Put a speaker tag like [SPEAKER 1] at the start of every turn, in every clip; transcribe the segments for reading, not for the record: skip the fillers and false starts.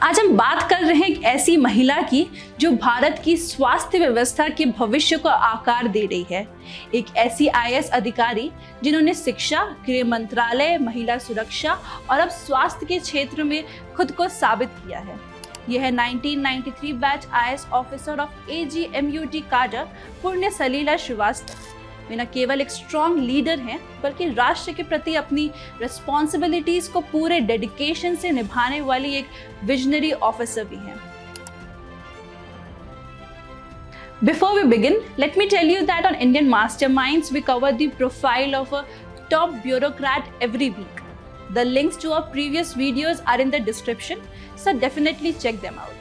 [SPEAKER 1] आज हम बात कर रहे हैं एक ऐसी महिला की जो भारत की स्वास्थ्य व्यवस्था के भविष्य को आकार दे रही है। एक ऐसी आईएएस अधिकारी जिन्होंने शिक्षा, गृह मंत्रालय, महिला सुरक्षा और अब स्वास्थ्य के क्षेत्र में खुद को साबित किया है। यह है 1993 batch IAS officer of AGMUT cadre पुण्य सलीला श्रीवास्तव। वे न केवल एक स्ट्रॉन्ग लीडर हैं बल्कि राष्ट्र के प्रति अपनी रिस्पॉन्सिबिलिटीज को पूरे डेडिकेशन से निभाने वाली एक विजनरी ऑफिसर भी हैं। Before we begin, let me tell you that on Indian Masterminds we cover the profile of a top bureaucrat every week. The links to our previous videos are in the description, so definitely check them out.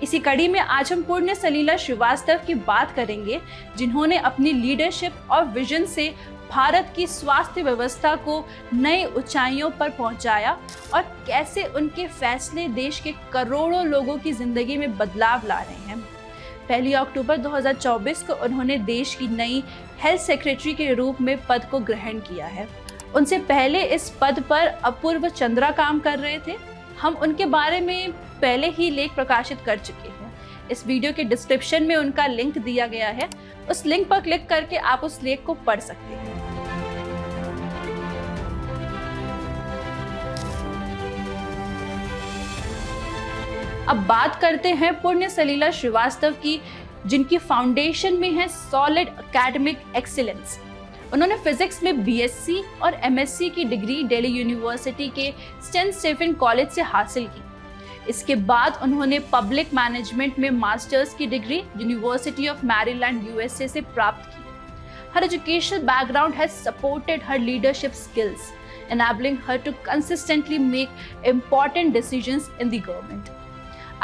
[SPEAKER 1] इसी कड़ी में आज हम पुण्य सलीला श्रीवास्तव की बात करेंगे, जिन्होंने अपनी लीडरशिप और विजन से भारत की स्वास्थ्य व्यवस्था को नई ऊंचाइयों पर पहुंचाया और कैसे उनके फैसले देश के करोड़ों लोगों की जिंदगी में बदलाव ला रहे हैं। 1 अक्टूबर 2024 को उन्होंने देश की नई हेल्थ सेक्रेटरी के रूप में पद को ग्रहण किया है। उनसे पहले इस पद पर अपूर्व चंद्रा काम कर रहे थे। हम उनके बारे में पहले ही लेख प्रकाशित कर चुके हैं। इस वीडियो के डिस्क्रिप्शन में उनका लिंक दिया गया है, उस लिंक पर क्लिक करके आप उस लेख को पढ़ सकते हैं। अब बात करते हैं पुण्य सलीला श्रीवास्तव की, जिनकी फाउंडेशन में है सॉलिड एकेडमिक एक्सीलेंस। उन्होंने फिजिक्स में BSc और MSc की डिग्री दिल्ली यूनिवर्सिटी के सेंट स्टीफन कॉलेज से हासिल की। इसके बाद उन्होंने पब्लिक मैनेजमेंट में मास्टर्स की degree university of Maryland USA से प्राप्त की। Her educational background has supported her leadership skills, enabling her to consistently make important decisions in the government.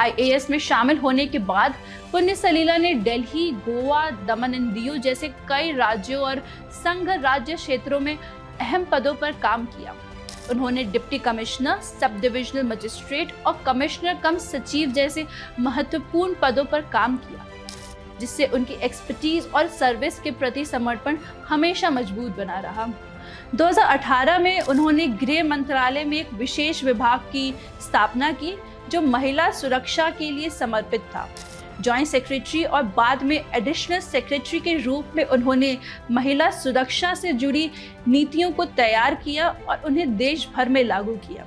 [SPEAKER 1] IAS में शामिल होने के बाद पुण्य सलीला ने दिल्ली, गोवा, दमन एंड दीव जैसे कई राज्यों और संघ राज्य क्षेत्रों में अहम पदों पर काम किया। उन्होंने deputy commissioner, sub divisional magistrate और कमिश्नर कम सचिव जैसे महत्वपूर्ण पदों पर काम किया, जिससे उनकी एक्सपर्टीज और सर्विस के प्रति समर्पण हमेशा मजबूत बना रहा। 2018 में उन्होंने गृह मंत्रालय में एक विशेष विभाग की स्थापना की जो महिला सुरक्षा के लिए समर्पित था। जॉइंट सेक्रेटरी और बाद में एडिशनल सेक्रेटरी के रूप में उन्होंने महिला सुरक्षा से जुड़ी नीतियों को तैयार किया और उन्हें देश भर में लागू किया।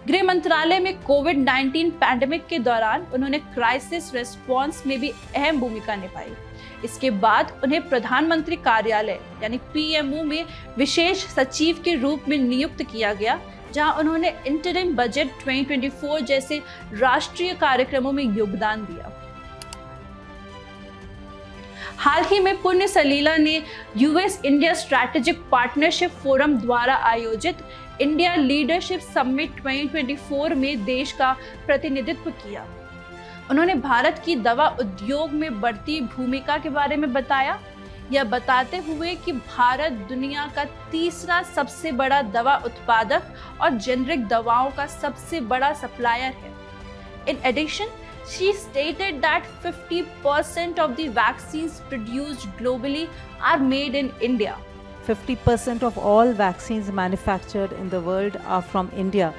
[SPEAKER 1] गृह मंत्रालय में कोविड-19 पैंडेमिक के दौरान उन्होंने क्राइसिस रिस्पॉन्स में भी अहम भूमिका निभाई। इसके बाद उन्हें प्रधानमंत्री कार्यालय यानी PMO में विशेष सचिव के रूप में नियुक्त किया गया, जहां उन्होंने इंटरिम बजट 2024 जैसे राष्ट्रीय कार्यक्रमों में योगदान दिया। हाल ही में पुण्य सलीला ने US India strategic partnership forum द्वारा आयोजित इंडिया लीडरशिप समिट 2024 में देश का प्रतिनिधित्व किया। उन्होंने भारत की दवा उद्योग में बढ़ती भूमिका के बारे में बताया, यह बताते हुए कि भारत दुनिया का तीसरा सबसे बड़ा दवा उत्पादक और जेनरिक दवाओं का सबसे बड़ा सप्लायर है। In addition, she stated that 50% of the vaccines produced globally are made in India.
[SPEAKER 2] 50% of all vaccines manufactured in the world are from India.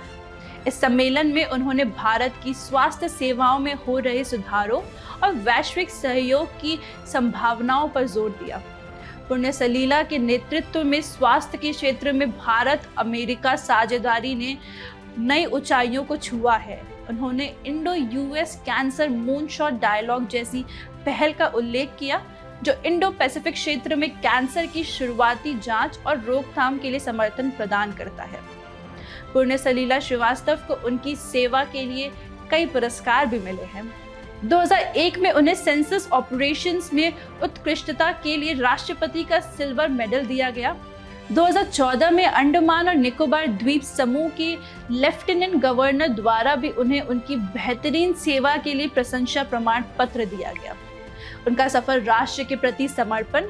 [SPEAKER 1] इस सम्मेलन में उन्होंने भारत की स्वास्थ्य सेवाओं में हो रहे सुधारों और वैश्विक सहयोग की संभावनाओं पर जोर दिया। पुण्य सलीला के नेतृत्व में स्वास्थ्य के क्षेत्र में भारत अमेरिका साझेदारी ने नई ऊंचाइयों को छुआ है। उन्होंने Indo US cancer moonshot dialogue जैसी पहल का उल्लेख किया, जो इंडो पैसिफिक क्षेत्र में कैंसर की शुरुआती जांच और रोकथाम के लिए समर्थन प्रदान करता है। पुण्य सलीला श्रीवास्तव को उनकी सेवा के लिए कई पुरस्कार भी मिले हैं। 2001 में उन्हें सेंसस ऑपरेशंस में उत्कृष्टता के लिए राष्ट्रपति का सिल्वर मेडल दिया गया। 2014 में अंडमान और निकोबार द्वीप समूह के लेफ्टिनेंट गवर्नर द्वारा भी उन्हें उनकी बेहतरीन सेवा के लिए प्रशंसा प्रमाण पत्र दिया गया। उनका सफल राष्ट्र के प्रति समर्पण,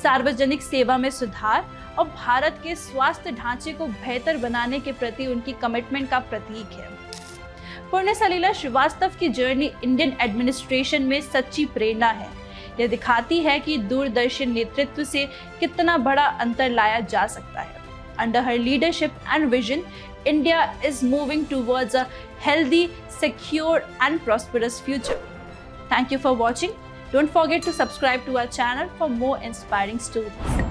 [SPEAKER 1] सार्वजनिक सेवा में सुधार और भारत के स्वास्थ्य ढांचे को बेहतर बनाने के प्रति उनकी कमिटमेंट का प्रतीक है। पुण्य सलीला श्रीवास्तव की जर्नी इंडियन एडमिनिस्ट्रेशन में सच्ची प्रेरणा है। यह दिखाती है कि दूरदर्शी नेतृत्व से कितना बड़ा अंतर लाया जा सकता है। Under her leadership and vision, India is moving towards a healthy, secure and prosperous future. Thank you for watching. Don't forget to subscribe to our channel for more inspiring stories.